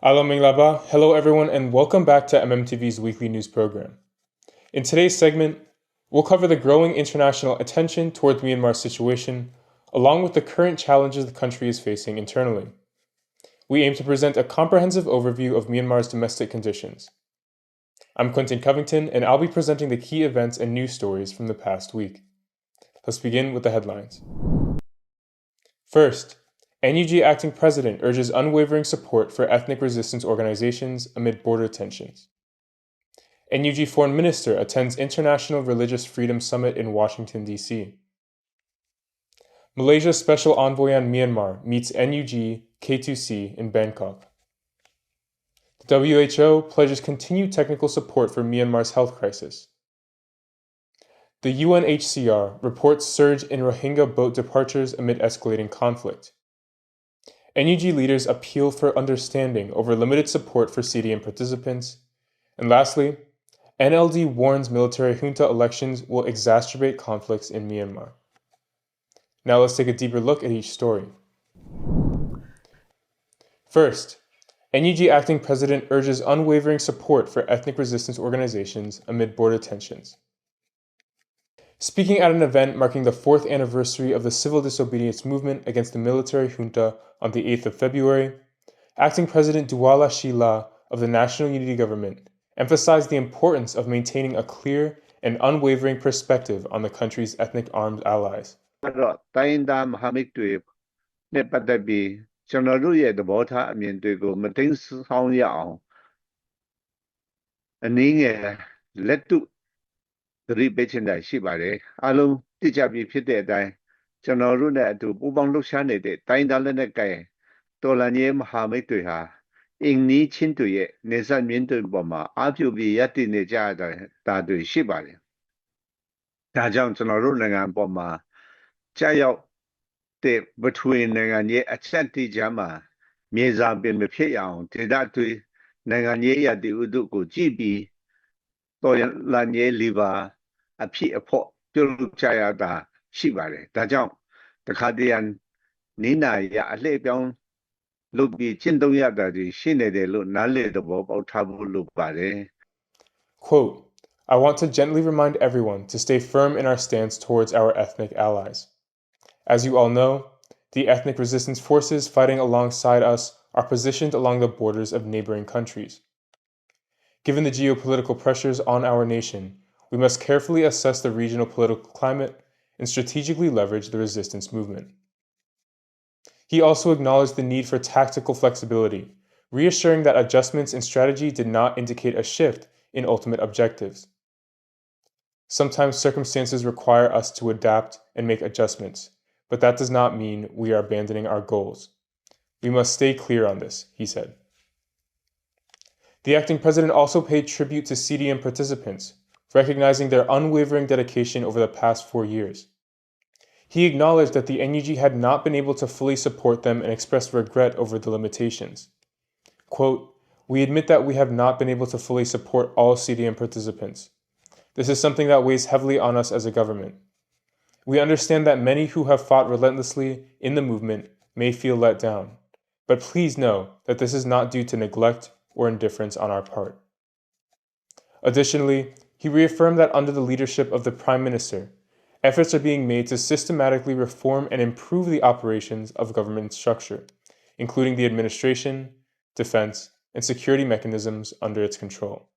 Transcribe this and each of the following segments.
Alo Minglaba, hello everyone and welcome back to MMTV's weekly news program. In today's segment, we'll cover the growing international attention toward Myanmar's situation, along with the current challenges the country is facing internally. We aim to present a comprehensive overview of Myanmar's domestic conditions. I'm Quentin Covington and I'll be presenting the key events and news stories from the past week. Let's begin with the headlines. First, NUG acting president urges unwavering support for ethnic resistance organizations amid border tensions. NUG foreign minister attends International Religious Freedom Summit in Washington, D.C. Malaysia's special envoy on Myanmar meets NUG K2C in Bangkok. The WHO pledges continued technical support for Myanmar's health crisis. The UNHCR reports surge in Rohingya boat departures amid escalating conflict. NUG leaders appeal for understanding over limited support for CDM participants. And lastly, NLD warns military junta elections will exacerbate conflicts in Myanmar. Now let's take a deeper look at each story. First, NUG acting president urges unwavering support for ethnic resistance organizations amid border tensions. Speaking at an event marking the 4th anniversary of the civil disobedience movement against the military junta on the 8th of February, acting President Douala Shila of the National Unity Government emphasized the importance of maintaining a clear and unwavering perspective on the country's ethnic armed allies. between နိုင်ငံရေးအချက်တိကျမှာမြေစာပင်မဖြစ်အောင်ဒေသတွင်းနိုင်ငံရေးရည်ဥတုကိုကြည့်ပြီးတော်လန်ရေးလီပါအဖြစ်အဖို့ပြုလုပ်ကြရတာရှိပါတယ်ဒါကြောင့်တခါတရံနိနာရအလှည့်ပြောင်းလုပ်ပြီးကျင့်သုံးရတာတွေရှိနေတယ်လို့နားလည်သဘောပေါက်ထားဖို့လိုပါတယ် Quote, I want to gently remind everyone to stay firm in our stance towards our ethnic allies. As you all know, the ethnic resistance forces fighting alongside us are positioned along the borders of neighboring countries. Given the geopolitical pressures on our nation, we must carefully assess the regional political climate and strategically leverage the resistance movement. He also acknowledged the need for tactical flexibility, reassuring that adjustments in strategy did not indicate a shift in ultimate objectives. Sometimes circumstances require us to adapt and make adjustments, but that does not mean we are abandoning our goals. We must stay clear on this, he said. The acting president also paid tribute to CDM participants, recognizing their unwavering dedication over the past 4 years. He acknowledged that the NUG had not been able to fully support them and expressed regret over the limitations. Quote, we admit that we have not been able to fully support all CDM participants. This is something that weighs heavily on us as a government. We understand that many who have fought relentlessly in the movement may feel let down, but please know that this is not due to neglect or indifference on our part. Additionally, he reaffirmed that under the leadership of the Prime Minister, efforts are being made to systematically reform and improve the operations of government structure, including the administration, defense, and security mechanisms under its control.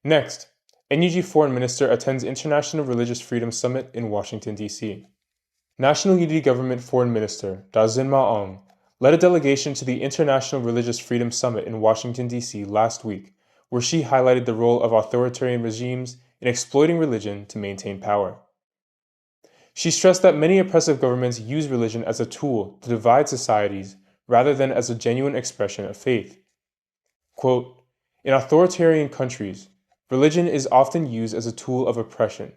Next, NUG Foreign Minister attends International Religious Freedom Summit in Washington, D.C. National Unity Government Foreign Minister Dazin Maong led a delegation to the International Religious Freedom Summit in Washington, D.C. last week, where she highlighted the role of authoritarian regimes in exploiting religion to maintain power. She stressed that many oppressive governments use religion as a tool to divide societies rather than as a genuine expression of faith. Quote, in authoritarian countries, religion is often used as a tool of oppression.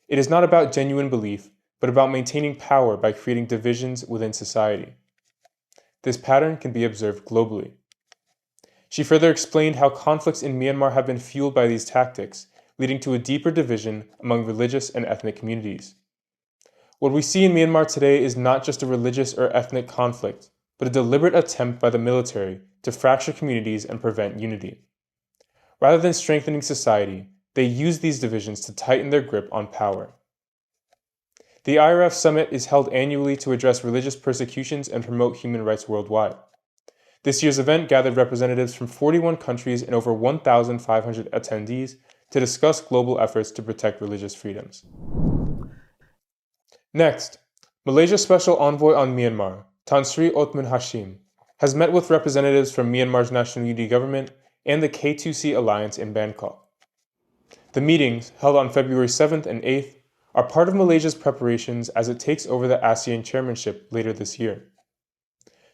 It is not about genuine belief, but about maintaining power by creating divisions within society. This pattern can be observed globally. She further explained how conflicts in Myanmar have been fueled by these tactics, leading to a deeper division among religious and ethnic communities. What we see in Myanmar today is not just a religious or ethnic conflict, but a deliberate attempt by the military to fracture communities and prevent unity. Rather than strengthening society, they use these divisions to tighten their grip on power. The IRF Summit is held annually to address religious persecutions and promote human rights worldwide. This year's event gathered representatives from 41 countries and over 1,500 attendees to discuss global efforts to protect religious freedoms. Next, Malaysia's Special Envoy on Myanmar, Tan Sri Othman Hashim, has met with representatives from Myanmar's National Unity Government and the K2C Alliance in Bangkok. The meetings, held on February 7th and 8th, are part of Malaysia's preparations as it takes over the ASEAN chairmanship later this year.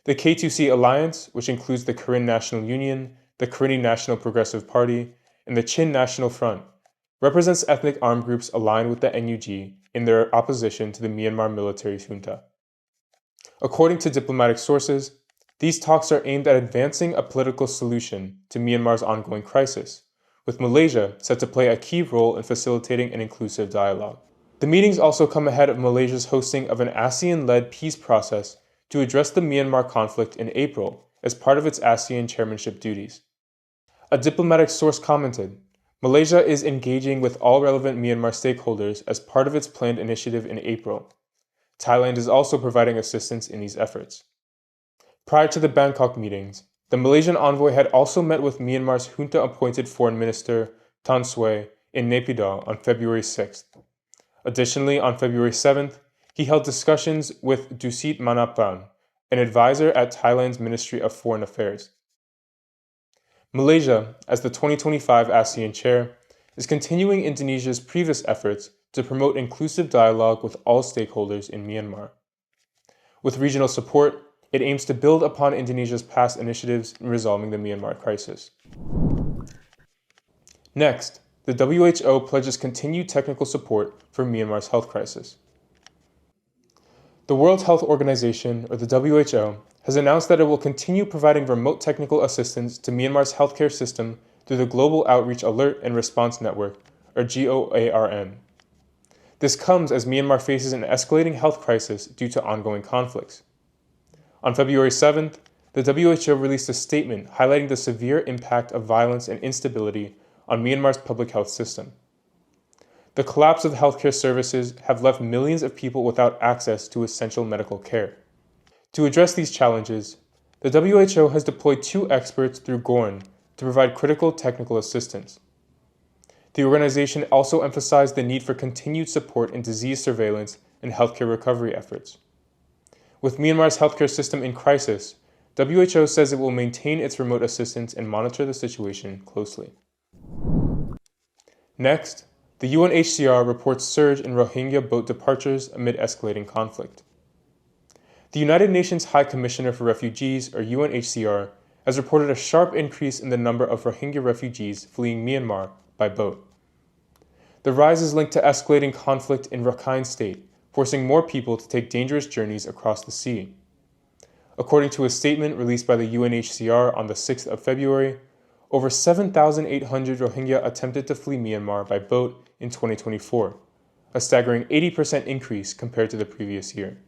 The K2C Alliance, which includes the Karen National Union, the Karenni National Progressive Party, and the Chin National Front, represents ethnic armed groups aligned with the NUG in their opposition to the Myanmar military junta. According to diplomatic sources, these talks are aimed at advancing a political solution to Myanmar's ongoing crisis, with Malaysia set to play a key role in facilitating an inclusive dialogue. The meetings also come ahead of Malaysia's hosting of an ASEAN-led peace process to address the Myanmar conflict in April as part of its ASEAN chairmanship duties. A diplomatic source commented, Malaysia is engaging with all relevant Myanmar stakeholders as part of its planned initiative in April. Thailand is also providing assistance in these efforts. Prior to the Bangkok meetings, the Malaysian envoy had also met with Myanmar's junta-appointed foreign minister, Tan Swe, in Naypyidaw on February 6th. Additionally, on February 7th, he held discussions with Dusit Manapan, an advisor at Thailand's Ministry of Foreign Affairs. Malaysia, as the 2025 ASEAN chair, is continuing Indonesia's previous efforts to promote inclusive dialogue with all stakeholders in Myanmar. With regional support, it aims to build upon Indonesia's past initiatives in resolving the Myanmar crisis. Next, the WHO pledges continued technical support for Myanmar's health crisis. The World Health Organization, or the WHO, has announced that it will continue providing remote technical assistance to Myanmar's healthcare system through the Global Outreach Alert and Response Network, or GOARN. This comes as Myanmar faces an escalating health crisis due to ongoing conflicts. On February 7th, the WHO released a statement highlighting the severe impact of violence and instability on Myanmar's public health system. The collapse of healthcare services have left millions of people without access to essential medical care. To address these challenges, the WHO has deployed 2 experts through GORN to provide critical technical assistance. The organization also emphasized the need for continued support in disease surveillance and healthcare recovery efforts. With Myanmar's healthcare system in crisis, WHO says it will maintain its remote assistance and monitor the situation closely. Next, the UNHCR reports surge in Rohingya boat departures amid escalating conflict. The United Nations High Commissioner for Refugees, or UNHCR, has reported a sharp increase in the number of Rohingya refugees fleeing Myanmar by boat. The rise is linked to escalating conflict in Rakhine State, forcing more people to take dangerous journeys across the sea. According to a statement released by the UNHCR on the 6th of February, over 7,800 Rohingya attempted to flee Myanmar by boat in 2024, a staggering 80% increase compared to the previous year.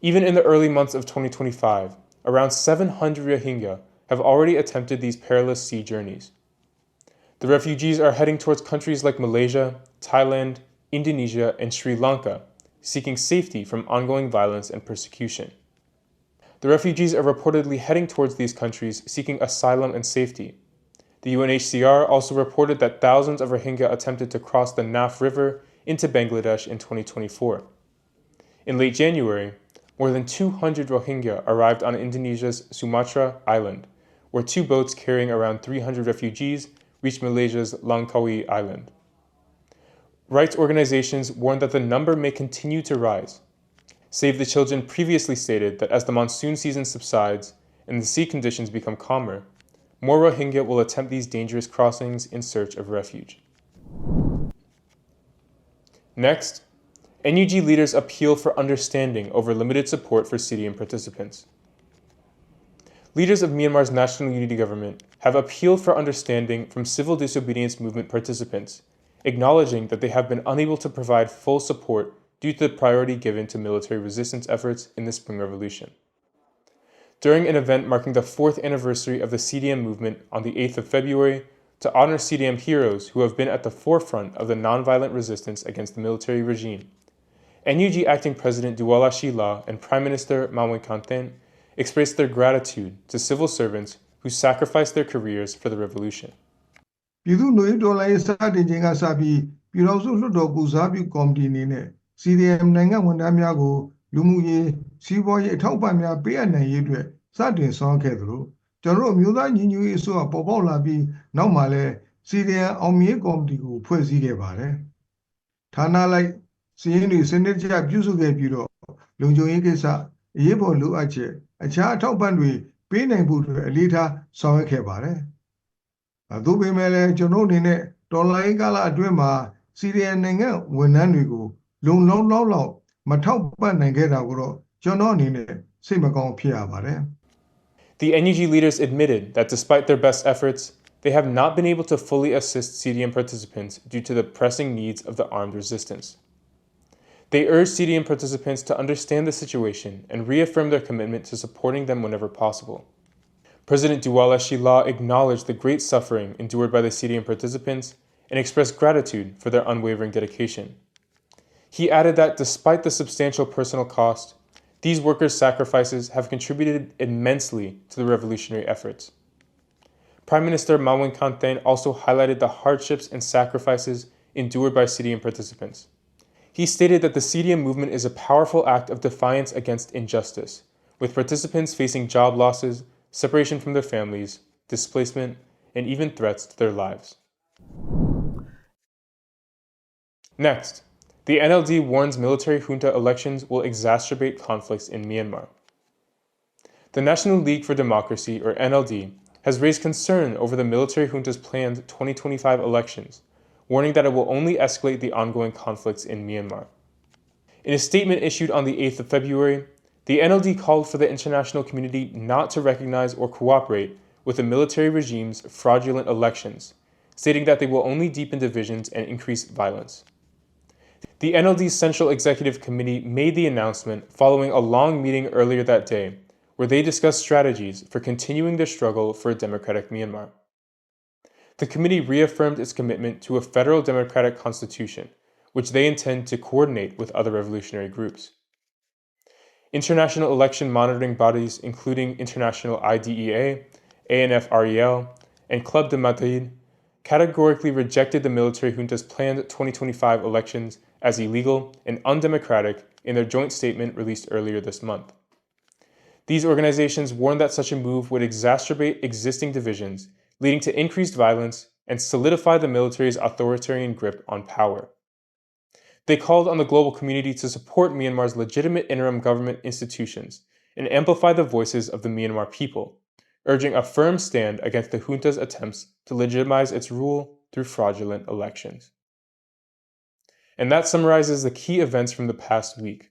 Even in the early months of 2025, around 700 Rohingya have already attempted these perilous sea journeys. The refugees are heading towards countries like Malaysia, Thailand, Indonesia, and Sri Lanka, seeking safety from ongoing violence and persecution. The refugees are reportedly heading towards these countries seeking asylum and safety. The UNHCR also reported that thousands of Rohingya attempted to cross the Naf River into Bangladesh in 2024. In late January, more than 200 Rohingya arrived on Indonesia's Sumatra Island, where 2 boats carrying around 300 refugees reached Malaysia's Langkawi Island. Rights organizations warn that the number may continue to rise. Save the Children previously stated that as the monsoon season subsides and the sea conditions become calmer, more Rohingya will attempt these dangerous crossings in search of refuge. Next, NUG leaders appeal for understanding over limited support for CDM participants. Leaders of Myanmar's National Unity Government have appealed for understanding from civil disobedience movement participants, acknowledging that they have been unable to provide full support due to the priority given to military resistance efforts in the Spring Revolution. during an event marking the 4th anniversary of the CDM movement on the 8th of February to honor CDM heroes who have been at the forefront of the nonviolent resistance against the military regime. NUG Acting President Douala Shila and Prime Minister Mamoy Kanten expressed their gratitude to civil servants who sacrificed their careers for the revolution. ပြည်သူ့လူထုတော်လှန်ရေးစတင်ခြင်းကစပြီးပြည်ထောင်စုလွှတ်တော်ကိုစားပြုကော်မတီအနေနဲ့ CDM နိုင်ငံဝန်ထမ်းများကိုလူမှုရေးစီးပွားရေးအထောက်အပံ့များပေးအပ်နိုင်ရေးအတွက်စတင်ဆောင်ရွက်ခဲ့သလိုကျွန်တော်တို့အမျိုးသားညီညွတ်ရေးအစိုးရပေါ်ပေါက်လာပြီးနောက်မှာလည်း CDM အောင်မြင်ကော်မတီကိုဖွဲ့စည်းခဲ့ပါတယ်။ဌာနလိုက်စီးရင်တွေစနစ်တကျပြုစုခဲ့ပြီးတော့လုံခြုံရေးကိစ္စအရေးပေါ်လိုအပ်ချက်အခြားအထောက်အပံ့တွေပေးနိုင်ဖို့အတွက်အလေးထားဆောင်ရွက်ခဲ့ပါတယ်။သို့ပေမဲ့လည်းကျွန်တော်အနေနဲ့တော်လိုင်းကာလအတွင်းမှာ CDM နိုင်ငံဝန်ထမ်းတွေကိုလုံလောက်မထောက်ပံ့နိုင်ခဲ့တာကိုတော့ကျွန်တော်အနေနဲ့စိတ်မကောင်းဖြစ်ရပါတယ်။ The NUG leaders admitted that despite their best efforts, they have not been able to fully assist CDM participants due to the pressing needs of the armed resistance. They urged CDM participants to understand the situation and reaffirm their commitment to supporting them whenever possible. President Douala Shila acknowledged the great suffering endured by the CDM participants and expressed gratitude for their unwavering dedication. He added that despite the substantial personal cost, these workers' sacrifices have contributed immensely to the revolutionary efforts. Prime Minister Mamoy Kanten also highlighted the hardships and sacrifices endured by CDM participants. He stated that the CDM movement is a powerful act of defiance against injustice, with participants facing job losses, separation from their families, displacement, and even threats to their lives. Next, the NLD warns military junta elections will exacerbate conflicts in Myanmar. The National League for Democracy, or NLD, has raised concern over the military junta's planned 2025 elections, warning that it will only escalate the ongoing conflicts in Myanmar. In a statement issued on the 8th of February, the NLD called for the international community not to recognize or cooperate with the military regime's fraudulent elections, stating that they will only deepen divisions and increase violence. The NLD's Central Executive Committee made the announcement following a long meeting earlier that day, where they discussed strategies for continuing their struggle for a democratic Myanmar. The committee reaffirmed its commitment to a federal democratic constitution, which they intend to coordinate with other revolutionary groups. International election monitoring bodies including International IDEA, ANFREL, and Club de Madrid categorically rejected the military junta's planned 2025 elections as illegal and undemocratic in their joint statement released earlier this month. These organizations warned that such a move would exacerbate existing divisions, leading to increased violence and solidify the military's authoritarian grip on power. They called on the global community to support Myanmar's legitimate interim government institutions and amplify the voices of the Myanmar people, urging a firm stand against the junta's attempts to legitimize its rule through fraudulent elections. And that summarizes the key events from the past week.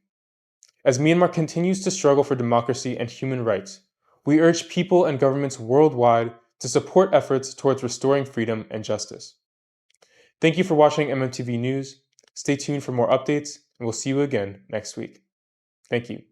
As Myanmar continues to struggle for democracy and human rights, we urge people and governments worldwide to support efforts towards restoring freedom and justice. Thank you for watching MMTV News. Stay tuned for more updates, and we'll see you again next week. Thank you.